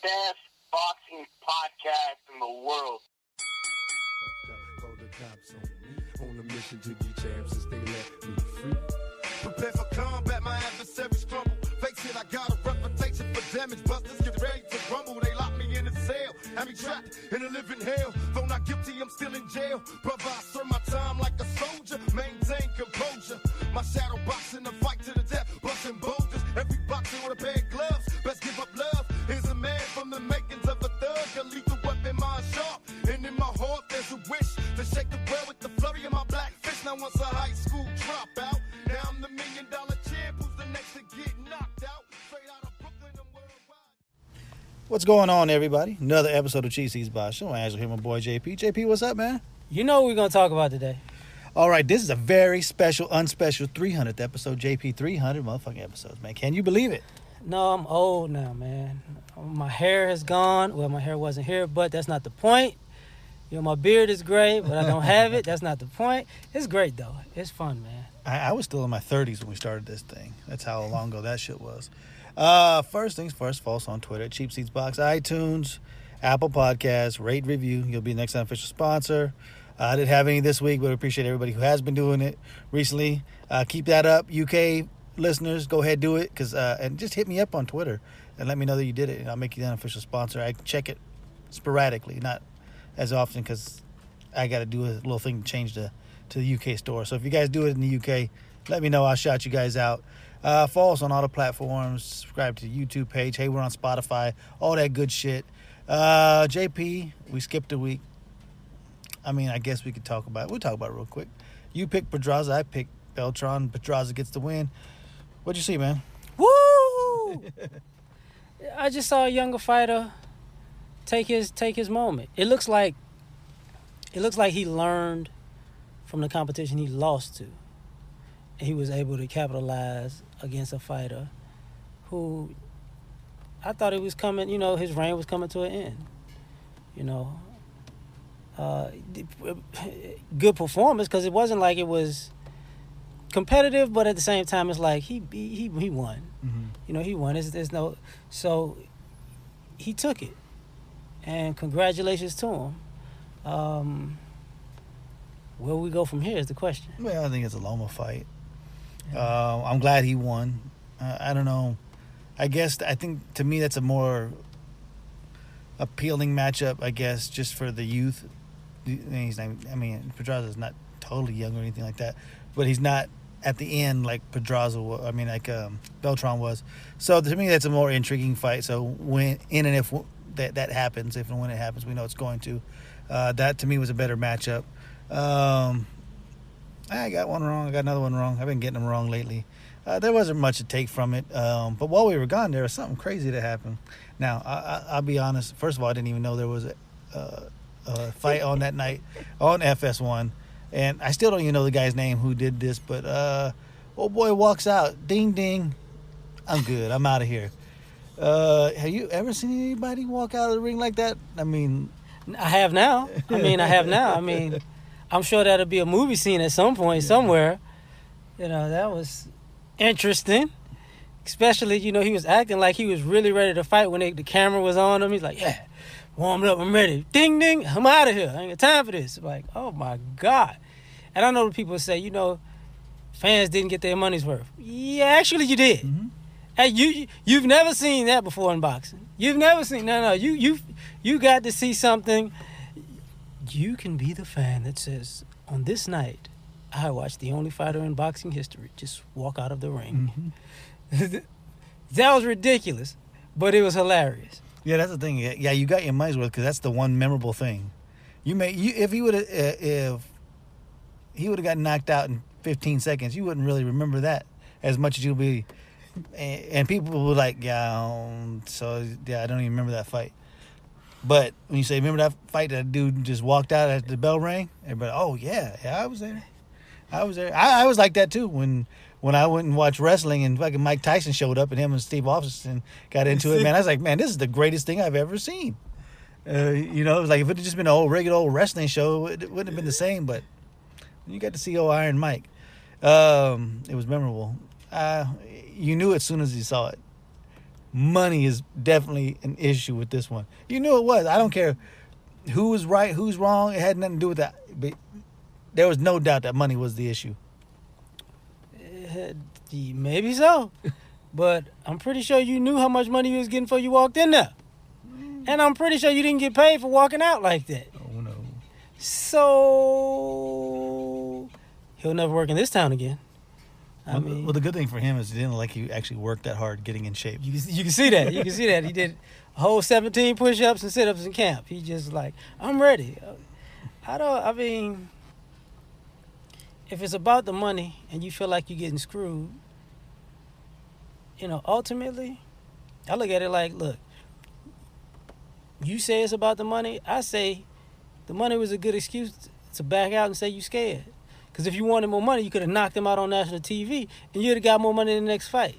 best boxing podcast in the world. Hold the cops on a mission to be champs since they let me free. Prepare for combat, my adversaries crumble. Face it, I got a reputation for damage. Busters get ready to rumble. They lock me in a cell, have me trapped in a living hell. Though not guilty, I'm still in jail. Brother, I serve my time like a soldier. Maintain composure. My shadow boxing the fight to the death, busting boulders. Every boxer with a pair of gloves. Best give up love. Here's a man from the makings of a thug. A lethal weapon, mind sharp. And in my heart, there's a wish to shake the world with the flurry of my black fist. Now once a high school dropout, now I'm the $1 million champ. Who's the next to get knocked out? Straight out of Brooklyn and worldwide. What's going on, everybody? Another episode of CSBS Show. I'm here, my boy JP. JP, what's up, man? You know what we're going to talk about today. All right, this is a very special, unspecial 300th episode, JP 300 motherfucking episodes, man. Can you believe it? No, I'm old now, man. My hair has gone. Well, my hair wasn't here, but that's not the point. You know, my beard is great, but I don't have it. That's not the point. It's great, though. It's fun, man. I was still in my 30s when we started this thing. That's how long ago that shit was. First things first, follow us on Twitter, Cheap Seats Box, iTunes, Apple Podcasts, rate, review. You'll be the next unofficial sponsor. I didn't have any this week, but I appreciate everybody who has been doing it recently. Keep that up. UK listeners, go ahead, do it. And just hit me up on Twitter and let me know that you did it. And I'll make you the unofficial sponsor. I check it sporadically, not as often, because I got to do a little thing to change to the UK store. So if you guys do it in the UK, let me know. I'll shout you guys out. Follow us on all the platforms. Subscribe to the YouTube page. Hey, we're on Spotify. All that good shit. JP, we skipped a week. I mean, I guess we could talk about it. We'll talk about it real quick. You picked Pedraza. I picked Beltran. Pedraza gets the win. What'd you see, man? Woo! I just saw a younger fighter take his moment. It looks like he learned from the competition he lost to. He was able to capitalize against a fighter who I thought it was coming, you know, his reign was coming to an end. You know, good performance, because it wasn't like it was competitive, but at the same time, it's like he won. Mm-hmm. You know, he won. There's no, so he took it, and congratulations to him. Where we go from here is the question. Well, I think it's a Loma fight. Yeah. I'm glad he won. I don't know. I think to me that's a more appealing matchup, I guess, just for the youth. Pedraza's not totally young or anything like that, but he's not at the end like Pedraza was. Beltran was. So to me, that's a more intriguing fight. So when if that happens, if and when it happens, we know it's going to. That to me was a better matchup. I got one wrong. I got another one wrong. I've been getting them wrong lately. There wasn't much to take from it. But while we were gone, there was something crazy that happened. Now, I'll be honest. First of all, I didn't even know there was a fight on that night on FS1. And I still don't even know the guy's name who did this. But old boy walks out. Ding, ding. I'm good. I'm out of here. Have you ever seen anybody walk out of the ring like that? I mean, I have now. I'm sure that'll be a movie scene at some point, somewhere. You know, that was interesting. Especially, you know, he was acting like he was really ready to fight when the camera was on him. He's like, yeah, warmed up, I'm ready. Ding, ding, I'm out of here. I ain't got time for this. Like, oh, my God. And I know people say, you know, fans didn't get their money's worth. Yeah, actually you did. Mm-hmm. Hey, you've never seen that before in boxing. You've never seen, no, you got to see something. You can be the fan that says, on this night, I watched the only fighter in boxing history just walk out of the ring. Mm-hmm. That was ridiculous, but it was hilarious. Yeah, that's the thing. Yeah, you got your money's worth, because that's the one memorable thing. If he would have got knocked out in 15 seconds, you wouldn't really remember that as much as you'll be. And people were like, I don't even remember that fight. But when you say, remember that fight that dude just walked out as the bell rang? Everybody, oh, yeah, I was there. I was like that, too, when I went and watched wrestling and fucking Mike Tyson showed up and him and Steve Austin got into it, man. I was like, man, this is the greatest thing I've ever seen. You know, it was like if it had just been an regular old wrestling show, it wouldn't have been the same. But you got to see old Iron Mike. It was memorable. You knew as soon as you saw it. money is definitely an issue with this one. You knew it was. I don't care who was right, who's wrong. It had nothing to do with that. But there was no doubt that money was the issue. Maybe so. But I'm pretty sure you knew how much money you was getting before you walked in there. And I'm pretty sure you didn't get paid for walking out like that. Oh, no. So he'll never work in this town again. I mean, well, the good thing for him is it didn't look like he actually worked that hard getting in shape. you can see that. You can see that. He did a whole 17 push-ups and sit-ups in camp. He just like, I'm ready. I mean, if it's about the money and you feel like you're getting screwed, ultimately, I look at it like, look, you say it's about the money. I say the money was a good excuse to back out and say you scared. Because if you wanted more money, you could have knocked him out on national TV and you'd have got more money in the next fight.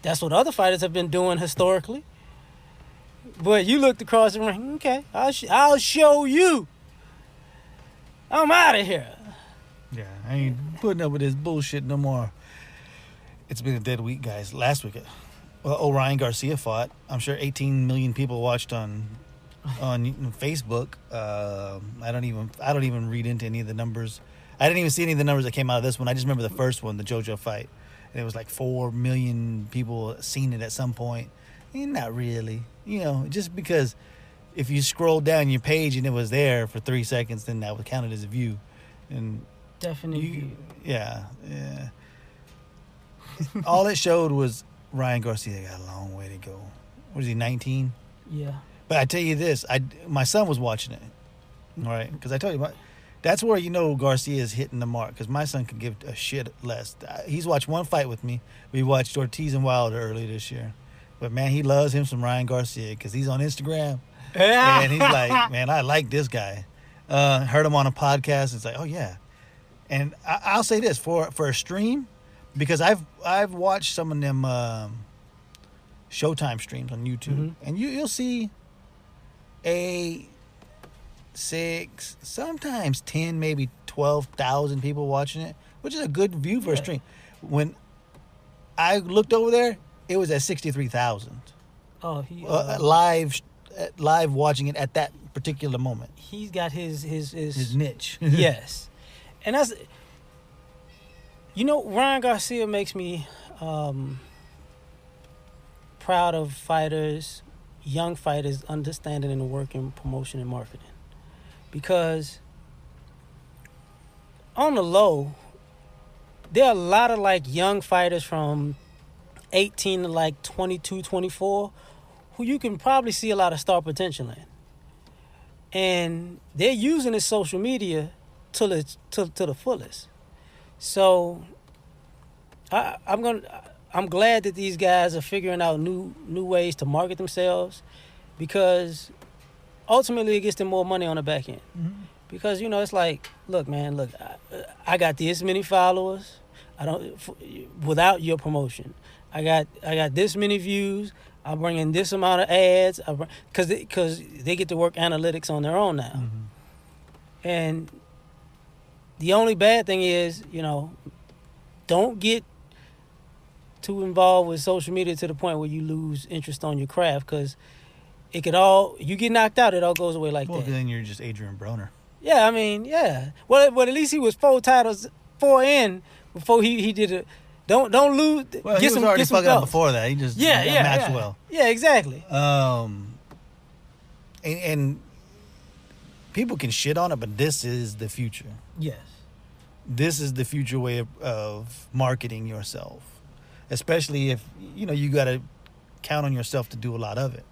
That's what other fighters have been doing historically. But you looked across the ring, okay, I'll show you. I'm out of here. Yeah, I ain't putting up with this bullshit no more. It's been a dead week, guys. Last week, Ryan Garcia fought. I'm sure 18 million people watched on Facebook. I don't even read into any of the numbers. I didn't even see any of the numbers that came out of this one. I just remember the first one, the JoJo fight. And it was like 4 million people seen it at some point. And not really. Just because if you scroll down your page and it was there for 3 seconds, then that was counted as a view. And definitely. Yeah. All it showed was Ryan Garcia got a long way to go. What is he, 19? Yeah. But I tell you this, my son was watching it, all right? Because I told you, that's where Garcia is hitting the mark, because my son could give a shit less. He's watched one fight with me. We watched Ortiz and Wilder earlier this year. But, man, he loves him some Ryan Garcia because he's on Instagram. And he's like, man, I like this guy. Heard him on a podcast. It's like, oh, yeah. And I'll say this, for a stream, because I've watched some of them Showtime streams on YouTube, and you'll see 8, 6, sometimes 10, maybe 12,000 people watching it, which is a good view for a stream. When I looked over there, it was at 63,000. Oh, he live watching it at that particular moment. He's got his niche. Yes, and that's. Ryan Garcia makes me proud of fighters, young fighters, understanding and working promotion and marketing. Because on the low, there are a lot of young fighters from 18 to 22, 24 who you can probably see a lot of star potential in. And they're using this social media to the fullest. So I'm glad that these guys are figuring out new ways to market themselves, because ultimately it gets them more money on the back end. Mm-hmm. Because it's like, look, man, I got this many followers. Without your promotion, I got this many views. I'm bringing this amount of ads. Because they get to work analytics on their own now. Mm-hmm. And the only bad thing is, don't get too involved with social media to the point where you lose interest on your craft, because you get knocked out, it all goes away like that. Well, then you're just Adrian Broner. Yeah, I mean, yeah. Well, at least he was 4 titles, 4 in before he did it. Don't lose. Well, he was already fucking up before that. He just matched well. Yeah, exactly. And people can shit on it, but this is the future. Yes. This is the future way of marketing yourself, especially if you got to count on yourself to do a lot of it.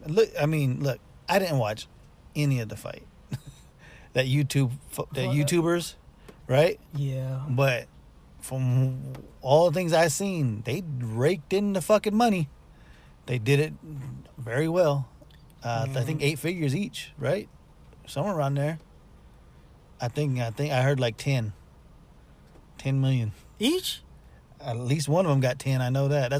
Look, I didn't watch any of the fight. YouTubers, right? Yeah. But from all the things I've seen, they raked in the fucking money. They did it very well. I think 8 figures each, right? Somewhere around there. I think I heard 10 million each. At least one of them got 10. I know that.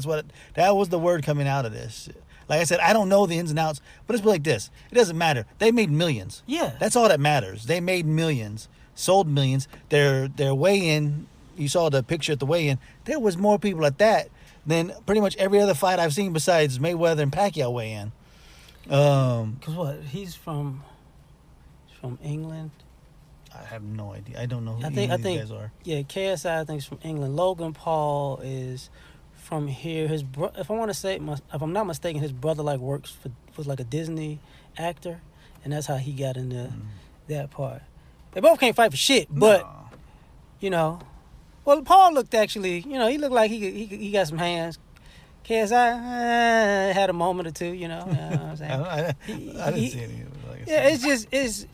That was the word coming out of this. Like I said, I don't know the ins and outs, but it's like this. It doesn't matter. They made millions. Yeah. That's all that matters. They made millions, sold millions. Their weigh-in, you saw the picture at the weigh-in. There was more people at that than pretty much every other fight I've seen besides Mayweather and Pacquiao weigh in. Because what? He's from England. I have no idea. I don't know who I these think guys are. Yeah, KSI I think is from England. Logan Paul is from here. His if I'm not mistaken, his brother was like a Disney actor, and that's how he got into that part. They both can't fight for shit, but you know, well, Paul looked actually, he looked like he got some hands. KSI had a moment or two, you know what I'm saying? I didn't see any. Like Yeah, it's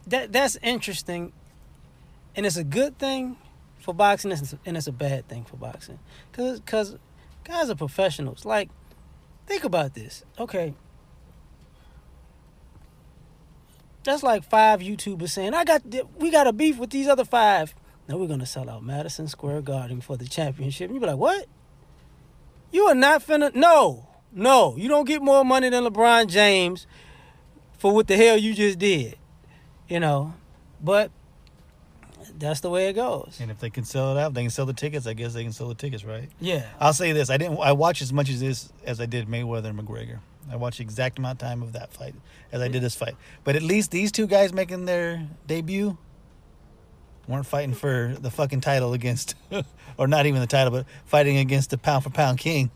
that's interesting, and it's a good thing for boxing, and it's a bad thing for boxing, cause guys are professionals. Like, think about this. Okay, that's like 5 YouTubers saying, we got a beef with these other 5. Now we're gonna sell out Madison Square Garden for the championship. And you be like, what? You are not finna. No, you don't get more money than LeBron James for what the hell you just did. But that's the way it goes. And if they can sell it out, they can sell the tickets. I guess they can sell the tickets, right? Yeah. I'll say this: I watched as much of this as I did Mayweather and McGregor. I watched the exact amount of time of that fight as I did this fight. But at least these two guys making their debut weren't fighting for the fucking title against, or not even the title, but fighting against the pound for pound king.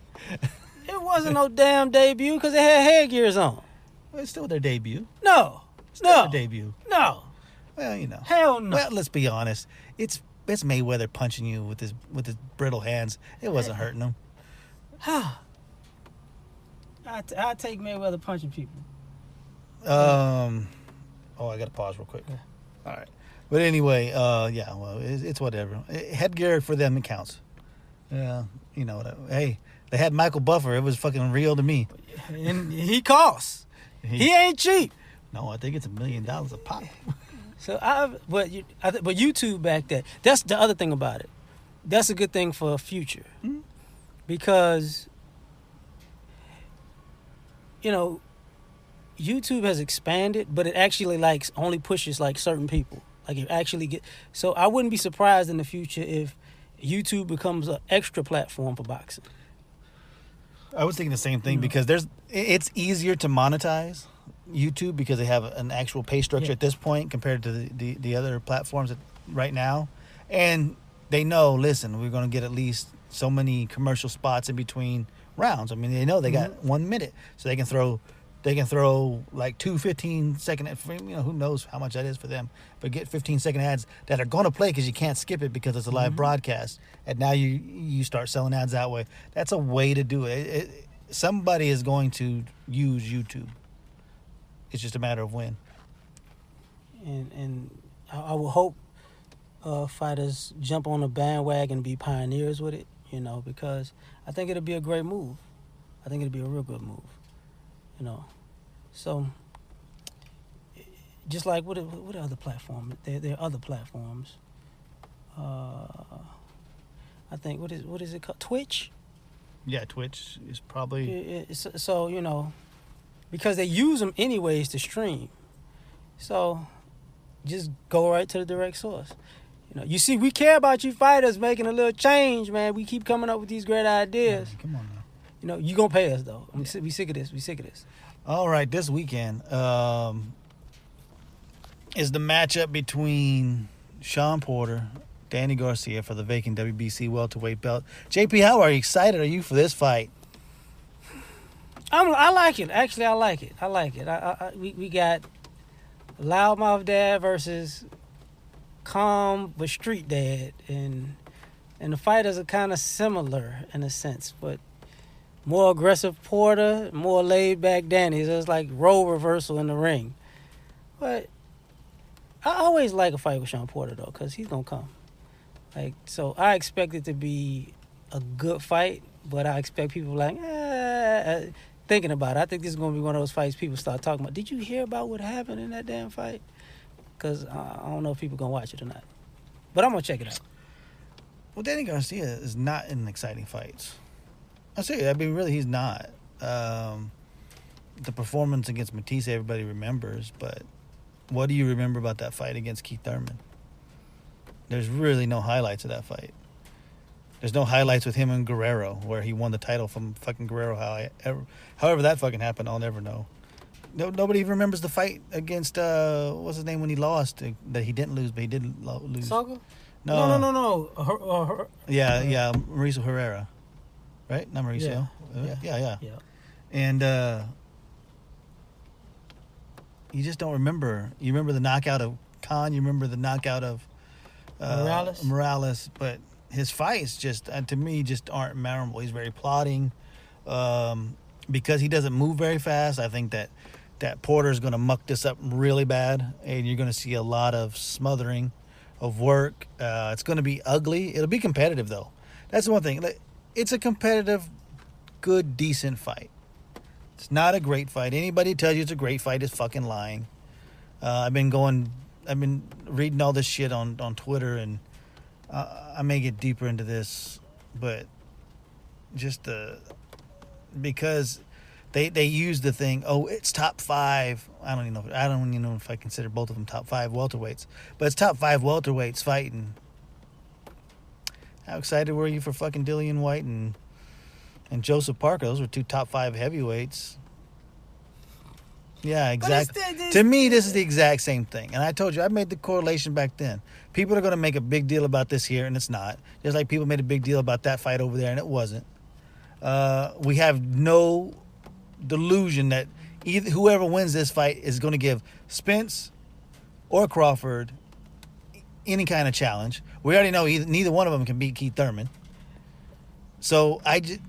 It wasn't no damn debut because they had headgears on. Well, it's still their debut. No. Their debut. No. Well, Hell no. Well, let's be honest. It's Mayweather punching you with his brittle hands. It wasn't hurting him. I take Mayweather punching people. I got to pause real quick. Yeah. All right. But anyway, it's whatever. Headgear for them, it counts. Yeah, hey, they had Michael Buffer. It was fucking real to me. And he costs. He ain't cheap. No, I think it's $1 million a pop. So but YouTube back that. That's the other thing about it. That's a good thing for future, because YouTube has expanded, but it actually only pushes certain people. It actually get. So I wouldn't be surprised in the future if YouTube becomes an extra platform for boxing. I was thinking the same thing because it's easier to monetize YouTube because they have an actual pay structure at this point compared to the other platforms right now, and they know. Listen, we're going to get at least so many commercial spots in between rounds. I mean, they know they got 1 minute, so they can throw like 2 15-second, who knows how much that is for them, but get 15-second ads that are going to play because you can't skip it because it's a live broadcast. And now you start selling ads that way. That's a way to do it. Somebody is going to use YouTube. It's just a matter of when. And I will hope fighters jump on the bandwagon and be pioneers with it, because I think it'll be a great move. I think it'll be a real good move. So just like what other platform? There are other platforms. I think what is it called? Twitch. Yeah, Twitch is probably. So because they use them anyways to stream. So just go right to the direct source. You see, we care about you fighters making a little change, man. We keep coming up with these great ideas. Man, come on now. You gonna pay us though. We sick of this. We sick of this. All right, this weekend is the matchup between Sean Porter, Danny Garcia for the vacant WBC welterweight belt. JP, how are you excited? Are you for this fight? I like it. Actually, I like it. We got loudmouth dad versus calm but street dad, and the fighters are kind of similar in a sense, but more aggressive Porter, more laid back Danny. So it's like role reversal in the ring. But I always like a fight with Sean Porter though, because he's gonna come. So I expect it to be a good fight, but I expect people thinking about it. I think this is gonna be one of those fights people start talking about. Did you hear about what happened in that damn fight? Because I don't know if people gonna watch it or not. But I'm gonna check it out. Well, Danny Garcia is not in exciting fights. Really, he's not. The performance against Matisse, everybody remembers, but what do you remember about that fight against Keith Thurman? There's really no highlights of that fight. There's no highlights with him and Guerrero where he won the title from fucking Guerrero. However that fucking happened, I'll never know. Nobody even remembers the fight against what's his name when he lost that he didn't lose, but he did lose. Saga? No. Yeah, Mauricio Herrera, right? Not Mauricio. Yeah. And you just don't remember. You remember the knockout of Khan. You remember the knockout of Morales, but his fights just to me just aren't memorable. He's very plodding because he doesn't move very fast. I think that Porter's going to muck this up really bad, and you're going to see a lot of smothering of work. It's going to be ugly. It'll be competitive, though. That's the one thing. It's a competitive, good, decent fight. It's not a great fight. Anybody who tells you it's a great fight is fucking lying. I've been reading all this shit on Twitter, and I may get deeper into this, but just because they use the thing, it's top 5. I don't even know if I consider both of them top 5 welterweights, but it's top 5 welterweights fighting. How excited were you for fucking Dillian White and Joseph Parker? Those were 2 top 5 heavyweights. Yeah, exactly. To me, this is the exact same thing. And I told you, I made the correlation back then. People are going to make a big deal about this here, and it's not. Just like people made a big deal about that fight over there, and it wasn't. We have no delusion that whoever wins this fight is going to give Spence or Crawford any kind of challenge. We already know neither one of them can beat Keith Thurman. So it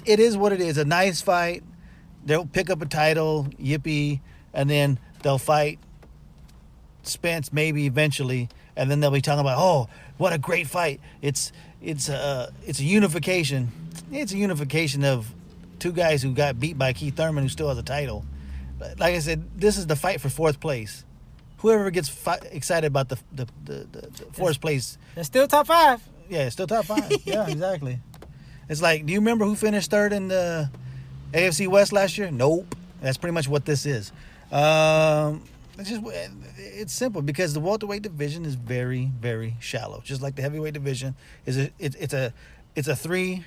is what it is. A nice fight. They'll pick up a title, yippee, and then they'll fight Spence maybe eventually, and then they'll be talking about, oh, what a great fight. It's a unification. It's a unification of 2 guys who got beat by Keith Thurman, who still has a title. But like I said, this is the fight for 4th place. Whoever gets excited about the 4th place, that's still top 5. Yeah, it's still top 5. Yeah, exactly. It's like, do you remember who finished 3rd in the AFC West last year? Nope. That's pretty much what this is. It's simple because the welterweight division is very, very shallow. Just like the heavyweight division it's a 3.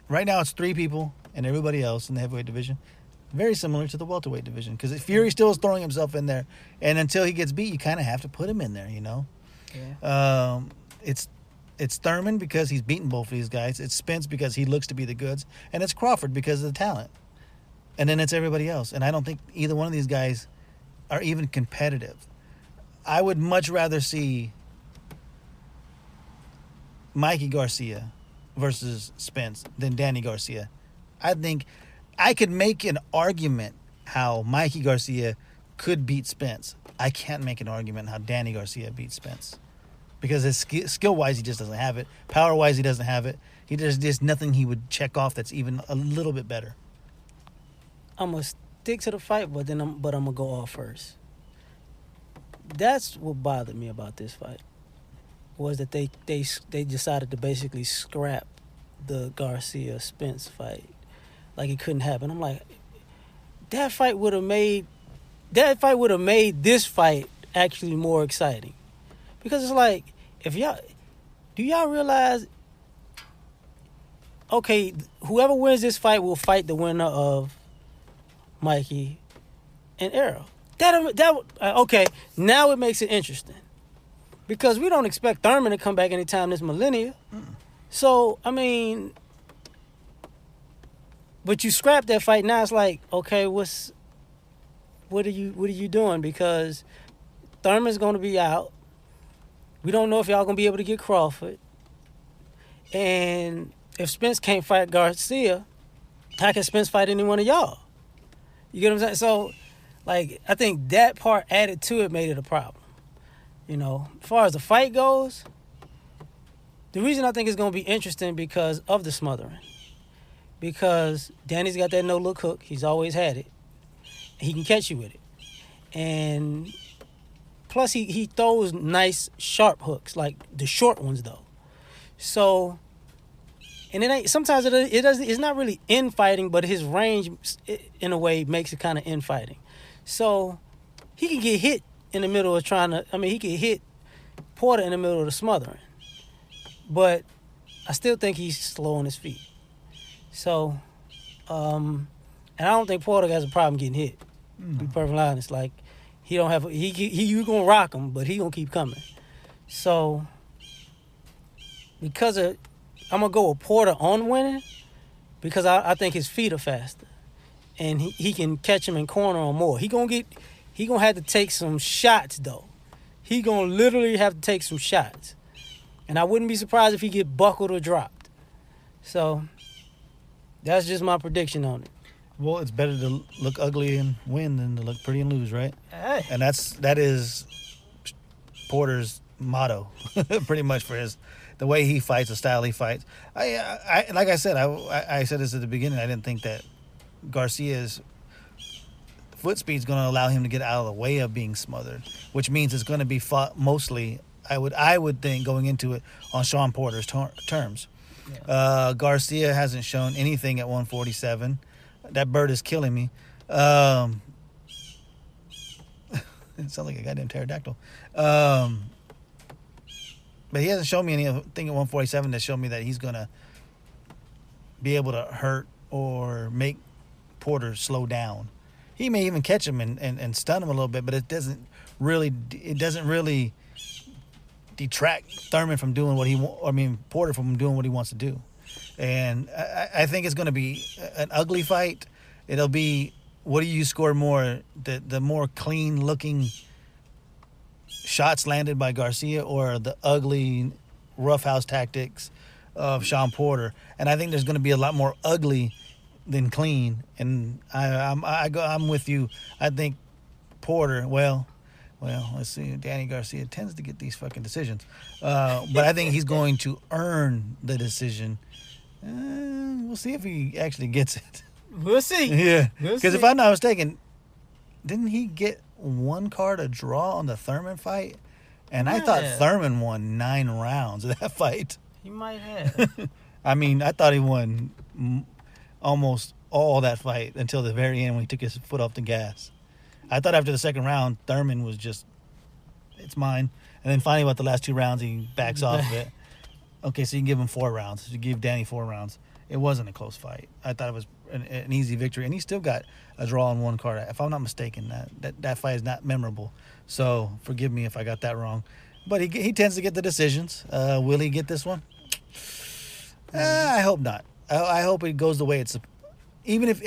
Right now it's 3 people and everybody else in the heavyweight division. Very similar to the welterweight division because Fury still is throwing himself in there, and until he gets beat, you kind of have to put him in there. You know. Yeah. It's Thurman because he's beaten both of these guys. It's Spence because he looks to be the goods, and it's Crawford because of the talent. And then it's everybody else. And I don't think either one of these guys are even competitive. I would much rather see Mikey Garcia versus Spence than Danny Garcia. I think I could make an argument how Mikey Garcia could beat Spence. I can't make an argument how Danny Garcia beats Spence. Because his skill-wise, he just doesn't have it. Power-wise, he doesn't have it. There's nothing he would check off that's even a little bit better. I'm going to stick to the fight, but I'm going to go off first. That's what bothered me about this fight, was that they decided to basically scrap the Garcia-Spence fight. Like it couldn't happen. I'm like, that fight would have made this fight actually more exciting. Because it's like, do y'all realize, okay, whoever wins this fight will fight the winner of Mikey and Errol. Okay, now it makes it interesting. Because we don't expect Thurman to come back anytime this millennia. So, I mean, but you scrap that fight, now it's like, okay, what are you doing? Because Thurman's going to be out. We don't know if y'all going to be able to get Crawford. And if Spence can't fight Garcia, how can Spence fight any one of y'all? You get what I'm saying? So, like, I think that part added to it made it a problem. You know, as far as the fight goes, the reason I think it's going to be interesting because of the smothering. Because Danny's got that no-look hook. He's always had it. He can catch you with it. And plus, he throws nice, sharp hooks, like the short ones, though. So, and sometimes it's not really infighting, but his range, in a way, makes it kind of infighting. So, he can get hit in the middle of he can hit Porter in the middle of the smothering. But I still think he's slow on his feet. So, and I don't think Porter has a problem getting hit. To be perfectly honest, like he don't have you gonna rock him, but he gonna keep coming. So, because I'm gonna go with Porter on winning because I think his feet are faster, and he can catch him in corner or more. He gonna have to take some shots though. He gonna literally have to take some shots, and I wouldn't be surprised if he get buckled or dropped. So that's just my prediction on it. Well, it's better to look ugly and win than to look pretty and lose, right? Hey. And that is Porter's motto, pretty much for the way he fights, the style he fights. I like I said, I said this at the beginning. I didn't think that Garcia's foot speed is going to allow him to get out of the way of being smothered, which means it's going to be fought mostly. I would think going into it on Sean Porter's terms. Yeah. Garcia hasn't shown anything at 147. That bird is killing me. It sounds like a goddamn pterodactyl. But he hasn't shown me anything at 147 that showed me that he's going to be able to hurt or make Porter slow down. He may even catch him and stun him a little bit, but it doesn't really detract Thurman from doing Porter from doing what he wants to do. And I think it's going to be an ugly fight. It'll be, what do you score more, the more clean-looking shots landed by Garcia or the ugly roughhouse tactics of Sean Porter? And I think there's going to be a lot more ugly than clean. And I'm with you. I think Porter, well, let's see. Danny Garcia tends to get these fucking decisions. But I think he's going to earn the decision. We'll see if he actually gets it. We'll see. Yeah. Because if I'm not mistaken, didn't he get one card a draw on the Thurman fight? And I thought Thurman won 9 rounds of that fight. He might have. I mean, I thought he won almost all that fight until the very end when he took his foot off the gas. I thought after the second round, Thurman was just, it's mine. And then finally, about the last 2 rounds, he backs off of it. Okay, so you can give him 4 rounds. You give Danny 4 rounds. It wasn't a close fight. I thought it was an easy victory. And he still got a draw on 1 card. If I'm not mistaken, that fight is not memorable. So forgive me if I got that wrong. But he tends to get the decisions. Will he get this one? I hope not. I hope it goes the way it's. Even if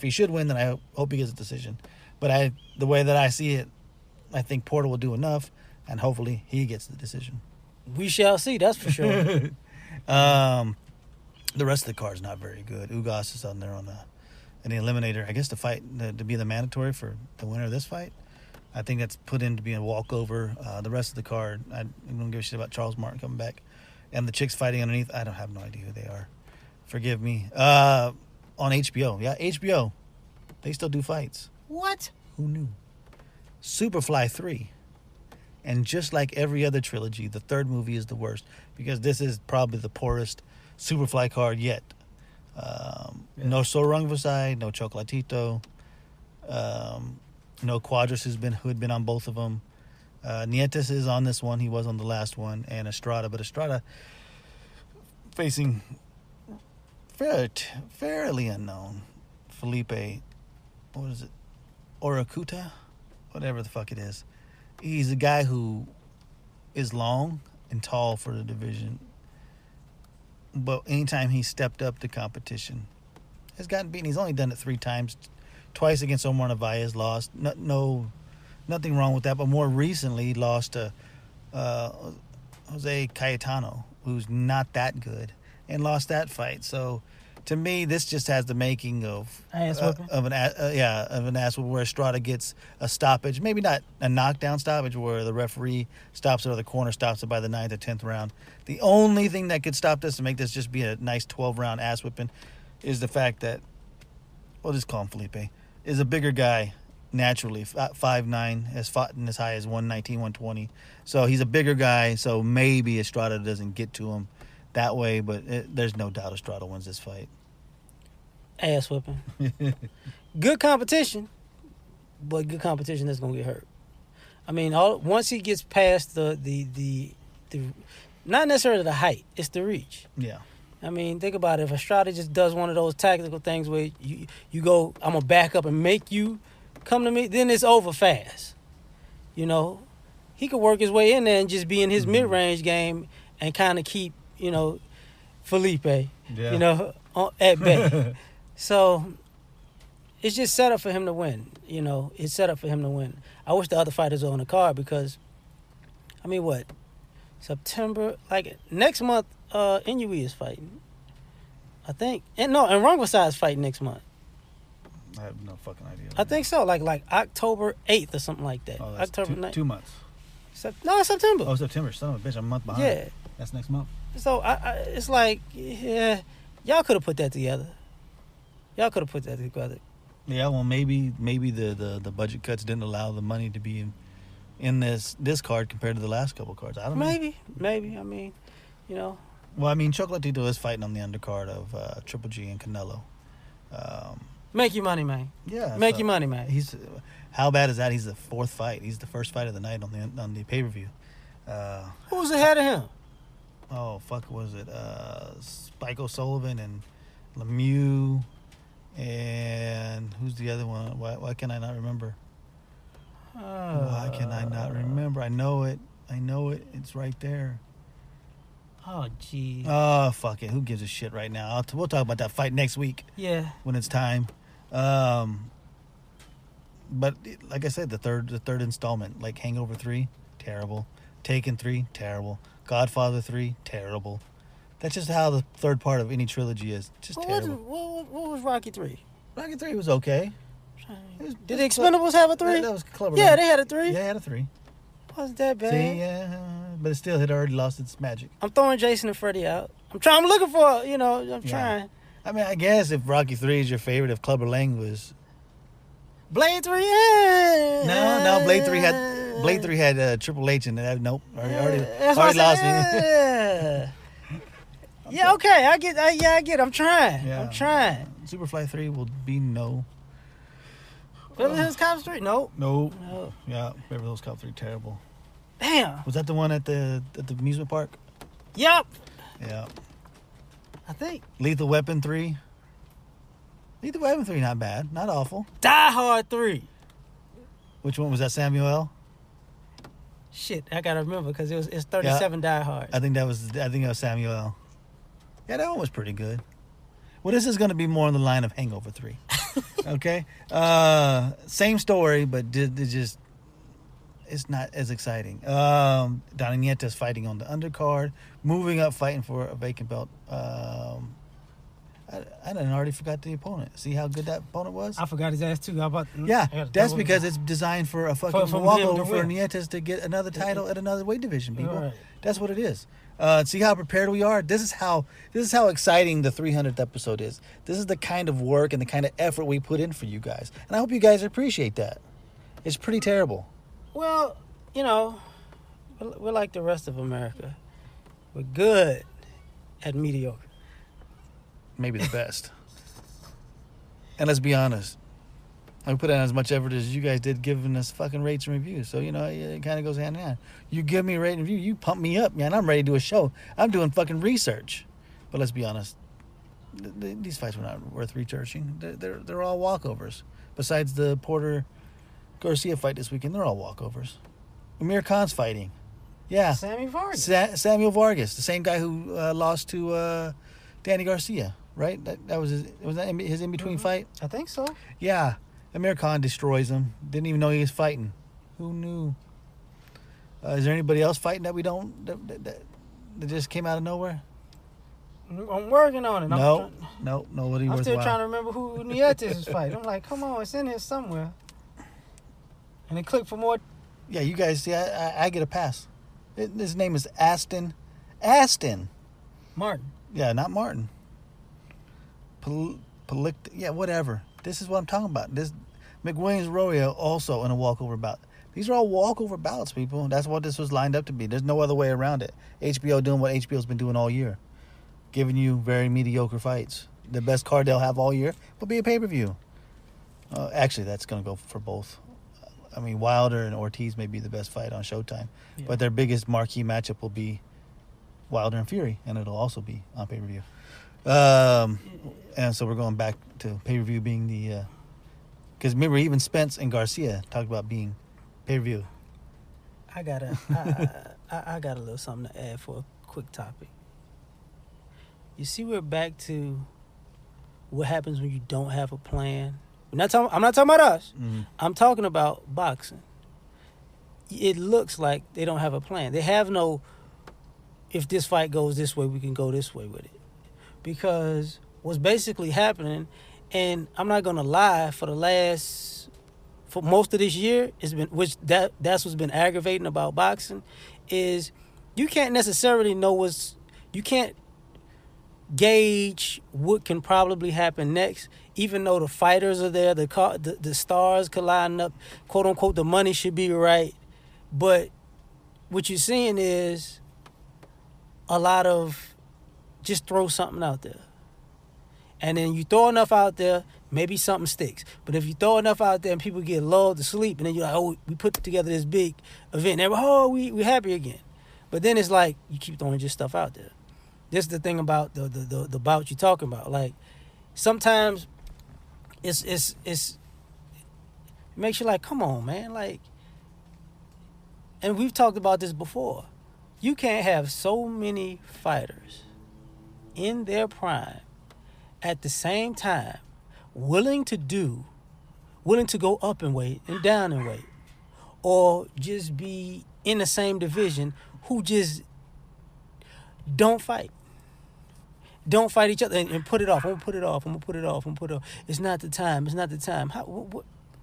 he should win, then I hope he gets a decision. But the way that I see it, I think Porter will do enough, and hopefully he gets the decision. We shall see. That's for sure. The rest of the card's not very good. Ugas is on there on the eliminator. I guess to be the mandatory for the winner of this fight. I think that's put in to be a walkover. The rest of the card, I don't give a shit about Charles Martin coming back. And the chicks fighting underneath, I don't have no idea who they are. Forgive me. On HBO. Yeah, HBO. They still do fights. What? Who knew? Superfly 3. And just like every other trilogy, the third movie is the worst. Because this is probably the poorest Superfly card yet. No Sorung Vasai, no Chocolatito. No Quadras who had been on both of them. Nietes is on this one. He was on the last one. And Estrada. But Estrada facing fairly unknown Felipe, what is it? Oracuta? Whatever the fuck it is. He's a guy who is long and tall for the division. But anytime he stepped up to competition, has gotten beaten. He's only done it 3 times. Twice against Omar Narvaez, lost. Nothing wrong with that. But more recently, he lost to Jose Cayetano, who's not that good, and lost that fight. So, to me, this just has the making of an ass whooping where Estrada gets a stoppage. Maybe not a knockdown stoppage where the referee stops it or the corner stops it by the 9th or 10th round. The only thing that could stop this and make this just be a nice 12-round ass whipping is the fact that, we'll just call him Felipe, is a bigger guy naturally, 5'9", has fought in as high as 119, 120. So he's a bigger guy, so maybe Estrada doesn't get to him that way, but there's no doubt Estrada wins this fight. Ass whipping. Good competition, but good competition that's gonna get hurt. I mean, once he gets past the not necessarily the height, it's the reach. Yeah. I mean, think about it. If Estrada just does one of those tactical things where you go, I'm going to back up and make you come to me, then it's over fast. You know, he could work his way in there and just be in his mid-range game and kind of keep, you know, Felipe, you know, at bay. So it's just set up for him to win. You know, it's set up for him to win. I wish the other fighters were on the card because, I mean, what? September, like next month, Inoue is fighting, I think. And Rungvisai is fighting next month. I have no fucking idea. I think so, like October 8th or something like that. Oh, that's October 9th. 2 months. No, it's September. Oh, September. Son of a bitch, I'm a month behind. Yeah. That's next month. So it's like, yeah, y'all could have put that together. Y'all could have put that together. Yeah, well, maybe the budget cuts didn't allow the money to be in this card compared to the last couple cards. I don't know. Maybe. I mean, you know. Well, I mean, Chocolatito is fighting on the undercard of Triple G and Canelo. Make your money, man. Yeah. Make your money, man. How bad is that? He's the fourth fight. He's the first fight of the night on the pay-per-view. Who's ahead of him? Oh, fuck, was it Spike O'Sullivan and Lemieux and who's the other one? Why can I not remember? Why can I not remember? I know it. It's right there. Oh, gee. Oh, fuck it. Who gives a shit right now? We'll talk about that fight next week. Yeah. When it's time. But like I said, the third installment, like Hangover 3, terrible. Taken 3, terrible. Godfather 3, terrible. That's just how the third part of any trilogy is. Just terrible. What was Rocky 3? Rocky 3 was okay. Did the Expendables have a 3? That was clever. Yeah, they had a 3. Yeah, they had a 3. Wasn't that bad? See, yeah, but it still had already lost its magic. I'm throwing Jason and Freddy out. I'm looking for, you know, I'm trying. I mean, I guess if Rocky 3 is your favorite, if Clubber Lang was... Blade 3, yeah. No, Blade 3 had Triple H in it. Nope, already lost me. Yeah, okay, I get. I'm trying. Yeah. I'm trying. Superfly 3 will be no. Beverly Hills Cop 3, nope. No. Yeah, Beverly Hills Cop 3 terrible. Damn. Was that the one at the amusement park? Yep. Yeah. I think. Lethal Weapon 3. Lethal Weapon 3 not bad, not awful. Die Hard 3. Which one was that? Samuel L. Shit, I gotta remember because it's 37 Die Hard. I think that was Samuel L. Yeah, that one was pretty good. Well, this is going to be more on the line of Hangover 3. Okay? Same story, but it's not as exciting. Donnie Nietes fighting on the undercard, moving up, fighting for a vacant belt. I already forgot the opponent. See how good that opponent was? I forgot his ass too. That's because it's designed for a fucking for walkover him to for win. Nietes to get another title at another weight division, people. Right. That's what it is. See how prepared we are? This is how exciting the 300th episode is. This is the kind of work and the kind of effort we put in for you guys. And I hope you guys appreciate that. It's pretty terrible. Well, you know, we're like the rest of America. We're good at mediocre. Maybe the best. And let's be honest. I put in as much effort as you guys did giving us fucking rates and reviews. So, you know, it kind of goes hand in hand. You give me a rate and review, you pump me up, man. I'm ready to do a show. I'm doing fucking research. But let's be honest. These fights were not worth researching. They're all walkovers. Besides the Porter Garcia fight this weekend, they're all walkovers. Amir Khan's fighting. Yeah. Samuel Vargas. Samuel Vargas, the same guy who lost to Danny Garcia, right? That was his in-between fight? I think so. Yeah. Amir Khan destroys him. Didn't even know he was fighting. Who knew? Is there anybody else fighting that we don't that just came out of nowhere? I'm working on it. No, nobody I'm worthwhile. still trying to remember who Nietes is fighting. I'm like, come on, it's in here somewhere. And then click for more. Yeah, you guys see, I get a pass. His name is Aston Martin. Yeah, not Martin. Yeah, whatever. This is what I'm talking about. This McWilliams Royo also in a walkover bout. These are all walkover bouts, people. That's what this was lined up to be. There's no other way around it. HBO doing what HBO's been doing all year, giving you very mediocre fights. The best card they'll have all year will be a pay-per-view. Actually, that's going to go for both. I mean, Wilder and Ortiz may be the best fight on Showtime, but their biggest marquee matchup will be Wilder and Fury, and it'll also be on pay-per-view. And so we're going back to pay-per-view being the... Because remember, even Spence and Garcia talked about being pay-per-view. I got a little something to add for a quick topic. You see, we're back to what happens when you don't have a plan. I'm not talking about us. Mm-hmm. I'm talking about boxing. It looks like they don't have a plan. They have no, if this fight goes this way, we can go this way with it. Because what's basically happening, and I'm not going to lie, for most of this year, that's what's been aggravating about boxing, is you can't necessarily know you can't gauge what can probably happen next, even though the fighters are there, the stars could line up, quote unquote, the money should be right. But what you're seeing is a lot of just throw something out there. And then you throw enough out there, maybe something sticks. But if you throw enough out there and people get lulled to sleep, and then you're like, oh, we put together this big event, and we happy again. But then it's like you keep throwing just stuff out there. This is the thing about the bouts you're talking about. Like, sometimes it makes you like, come on, man. Like, and we've talked about this before. You can't have so many fighters in their prime at the same time willing to go up in weight and down in weight, or just be in the same division, who just don't fight each other and put it off. I'm gonna put it off. It's not the time.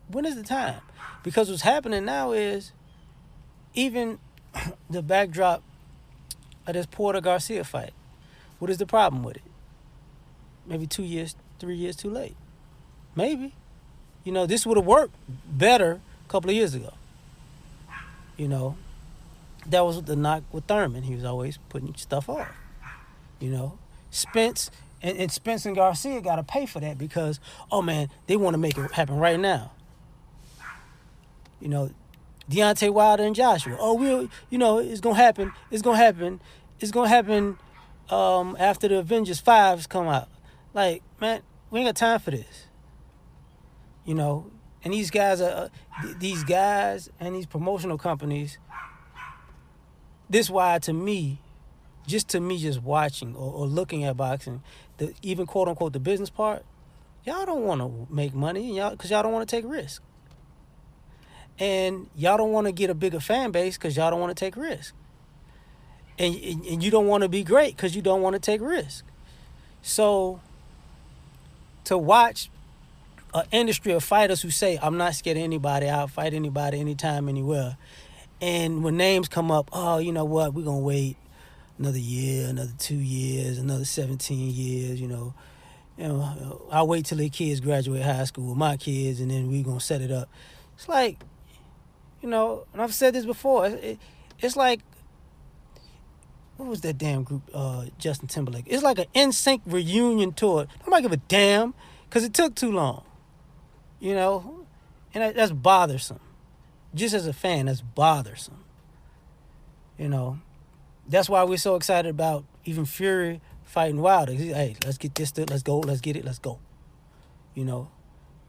When is the time? Because what's happening now is, even the backdrop of this Porter Garcia fight, what is the problem with it? Maybe 2 years, 3 years too late. Maybe. This would have worked better a couple of years ago. That was the knock with Thurman. He was always putting stuff off. Spence and Spence and Garcia got to pay for that because, oh man, they want to make it happen right now. Deontay Wilder and Joshua. Oh, it's gonna happen. It's gonna happen after the Avengers 5s come out. Like, man, we ain't got time for this. And these guys and these promotional companies. This why to me, just watching or looking at boxing, even quote unquote the business part, y'all don't want to make money, because y'all don't want to take risk. And y'all don't want to get a bigger fan base because y'all don't want to take risk. And you don't want to be great because you don't want to take risk. So, to watch an industry of fighters who say, I'm not scared of anybody, I'll fight anybody, anytime, anywhere. And when names come up, oh, you know what, we're going to wait another year, another 2 years, another 17 years, I'll wait till the kids graduate high school with my kids, and then we're going to set it up. It's like, and I've said this before, it's like, what was that damn group, Justin Timberlake? It's like an NSYNC reunion tour. Nobody give a damn, because it took too long, and that's bothersome. Just as a fan, that's bothersome. That's why we're so excited about even Fury fighting Wilder. Hey, let's get this, let's go, let's get it, let's go. We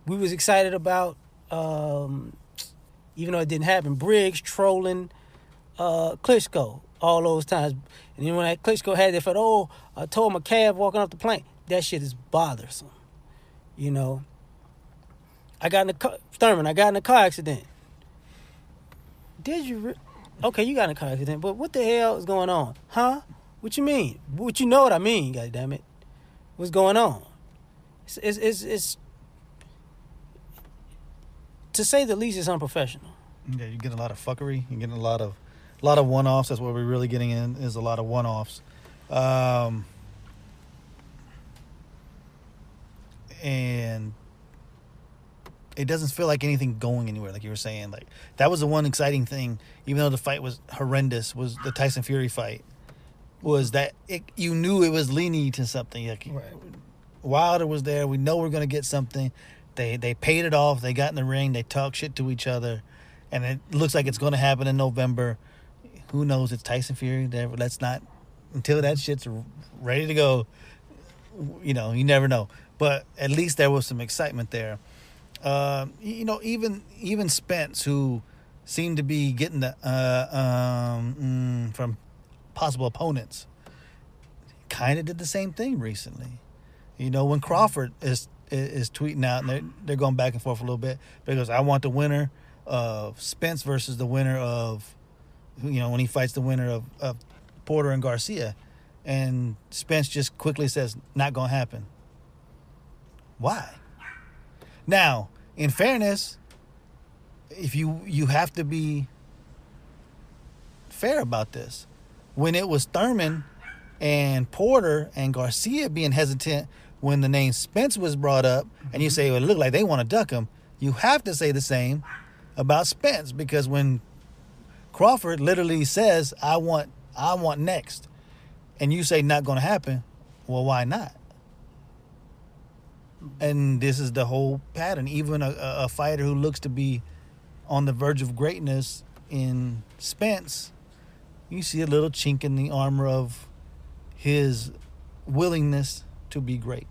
was excited about, even though it didn't happen, Briggs trolling Klitschko all those times. And then when that Klitschko had that fight, I told my calf walking off the plane. That shit is bothersome. I got in a car accident. Did you? Okay, you got in a car accident, but what the hell is going on? Huh? What you mean? What you know what I mean, goddammit. What's going on? It's to say the least, it's unprofessional. Yeah, you get a lot of fuckery. You're getting a lot of one-offs. That's what we're really getting in, is a lot of one-offs. And it doesn't feel like anything going anywhere, like you were saying. Like, that was the one exciting thing, even though the fight was horrendous, was the Tyson Fury fight, was that you knew it was leaning to something. Like, right. Wilder was there. We know we're going to get something. They paid it off. They got in the ring. They talked shit to each other. And it looks like it's going to happen in November. Who knows? It's Tyson Fury. Let's not until that shit's ready to go. You know, you never know. But at least there was some excitement there. You know, even Spence, who seemed to be getting the from possible opponents, kind of did the same thing recently. You know, when Crawford is tweeting out and they're going back and forth a little bit, because I want the winner of Spence versus the winner of, you know, when he fights the winner of Porter and Garcia, and Spence just quickly says, not going to happen. Why? Now, in fairness, if you have to be fair about this. When it was Thurman and Porter and Garcia being hesitant when the name Spence was brought up, and you say, well, it looked like they want to duck him, you have to say the same about Spence, because when Crawford literally says, I want next, and you say not going to happen, well, why not? And this is the whole pattern. Even a fighter who looks to be on the verge of greatness in Spence, you see a little chink in the armor of his willingness to be great.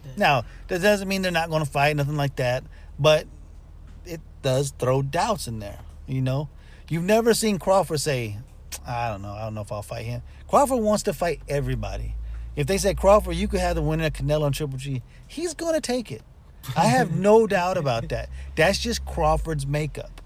Yeah. Now, that doesn't mean they're not going to fight, nothing like that, but it does throw doubts in there, you know? You've never seen Crawford say, I don't know if I'll fight him. Crawford wants to fight everybody. If they say, Crawford, you could have the winner of Canelo and Triple G, he's going to take it. I have no doubt about that. That's just Crawford's makeup.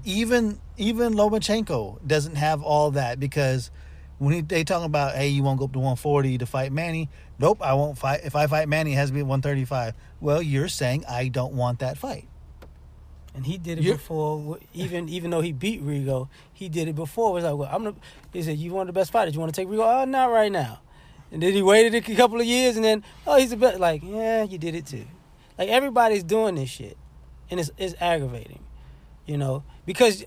Even Lomachenko doesn't have all that, because when they talk about, hey, you won't go up to 140 to fight Manny. Nope, I won't fight. If I fight Manny, it has to be at 135. Well, you're saying I don't want that fight. And he did it before, even though he beat Rigo, he did it before. It was like, well, he said, you want the best fighters? You want to take Rigo? Oh, not right now. And then he waited a couple of years, and then, oh, he's the best. Like, yeah, you did it too. Like, everybody's doing this shit, and it's aggravating, you know, because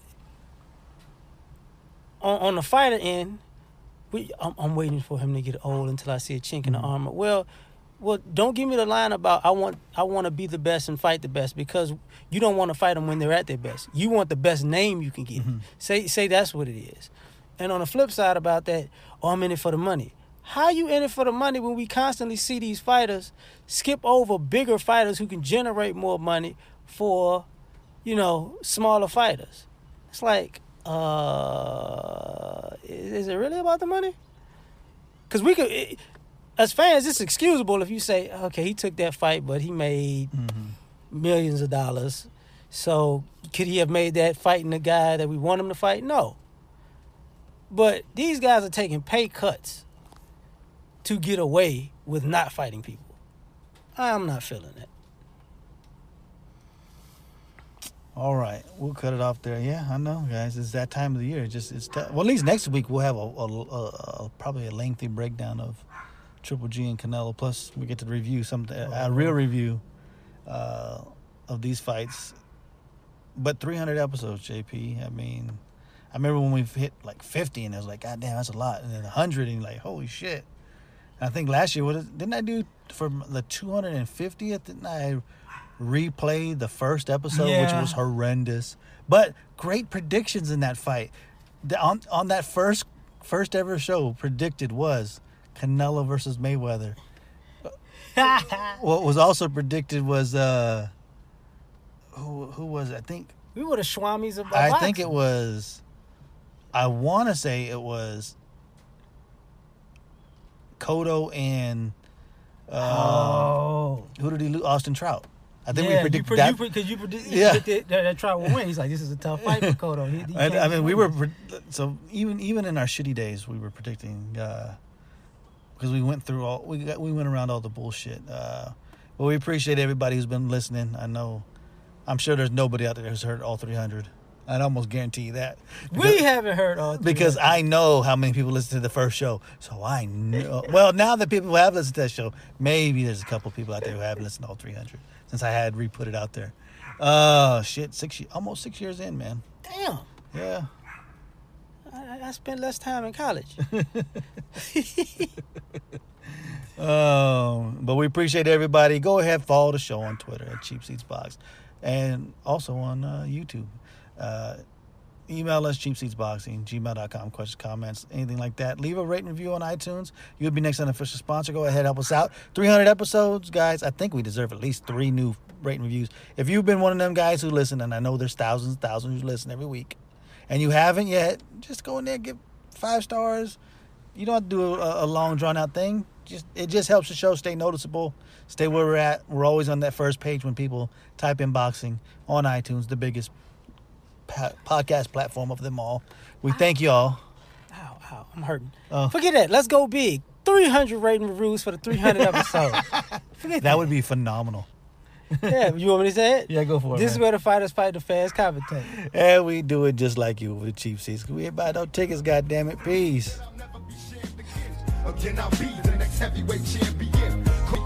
on the fighter end, I'm waiting for him to get old until I see a chink in the armor. Well, don't give me the line about I want to be the best and fight the best, because you don't want to fight them when they're at their best. You want the best name you can get. Say that's what it is. And on the flip side about that, oh, I'm in it for the money. How you in it for the money when we constantly see these fighters skip over bigger fighters who can generate more money for, you know, smaller fighters? It's like, is it really about the money? Because we could, as fans, it's excusable if you say, okay, he took that fight, but he made millions of dollars. So could he have made that fighting the guy that we want him to fight? No. But these guys are taking pay cuts to get away with not fighting people. I'm not feeling it. All right, we'll cut it off there. Yeah, I know, guys. It's that time of the year. It's well, at least next week we'll have a probably a lengthy breakdown of Triple G and Canelo. Plus, we get to review a real review of these fights. But 300 episodes, JP. I mean, I remember when we hit like 50, and it was like, God damn, that's a lot. And then 100, and like, holy shit. And I think last year, didn't I do for the 250th? Didn't I replay the first episode, which was horrendous? But great predictions in that fight. On that first ever show, predicted was Canelo versus Mayweather. What was also predicted was who was it? I think we were the Schwammies of I boxing. think it was. I want to say it was Cotto and who did he lose? Austin Trout. I think we predicted that. Because you predicted that Trout will win. He's like, this is a tough fight for Cotto. I mean, we were so even in our shitty days, we were predicting because we went through we went around all the bullshit. But we appreciate everybody who's been listening. I'm sure there's nobody out there who's heard all 300. I'd almost guarantee you that. We haven't heard all 300. Because I know how many people listened to the first show. So I know. Well, now that people have listened to that show, maybe there's a couple people out there who haven't listened to all 300 since I had re-put it out there. Shit, almost 6 years in, man. Damn. Yeah. I spent less time in college. But we appreciate everybody. Go ahead, follow the show on Twitter at Cheap Seats Box, and also on YouTube. Email us, cheapseatsboxing@gmail.com, questions, comments, anything like that. Leave a rating review on iTunes. You'll be next unofficial sponsor. Go ahead, help us out. 300 episodes, guys. I think we deserve at least 3 new rating reviews. If you've been one of them guys who listen, and I know there's thousands who listen every week, and you haven't yet, just go in there, give 5 stars. You don't have to do a long, drawn-out thing. It just helps the show stay noticeable, stay where we're at. We're always on that first page when people type in boxing on iTunes, the biggest podcast platform of them all. We thank y'all. Ow, I'm hurting. Forget that. Let's go big. 300 rating reviews for the 300 episode. Forget that would be phenomenal. Yeah, you want me to say it? Yeah, go for it. This is where the fighters fight, the fans commentate. And we do it just like you with Cheap Seats. We ain't buy no tickets, goddammit. Peace. Again, I'll be the next heavyweight champion.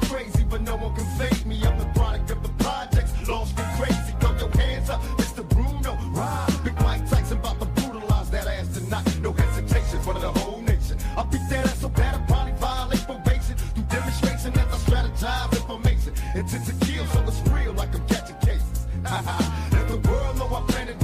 Crazy, but no one can fade me. I'm the product of the projects. Lost and crazy. Throw your hands up, Mr. Bruno. Ride. Big Mike Tyson about to brutalize that ass tonight. No hesitation for the whole nation. I'll beat that ass so bad I'll probably violate probation. Through demonstration as I strategize information. Intent to kill, so it's real like I'm catching cases. Let the world know I planted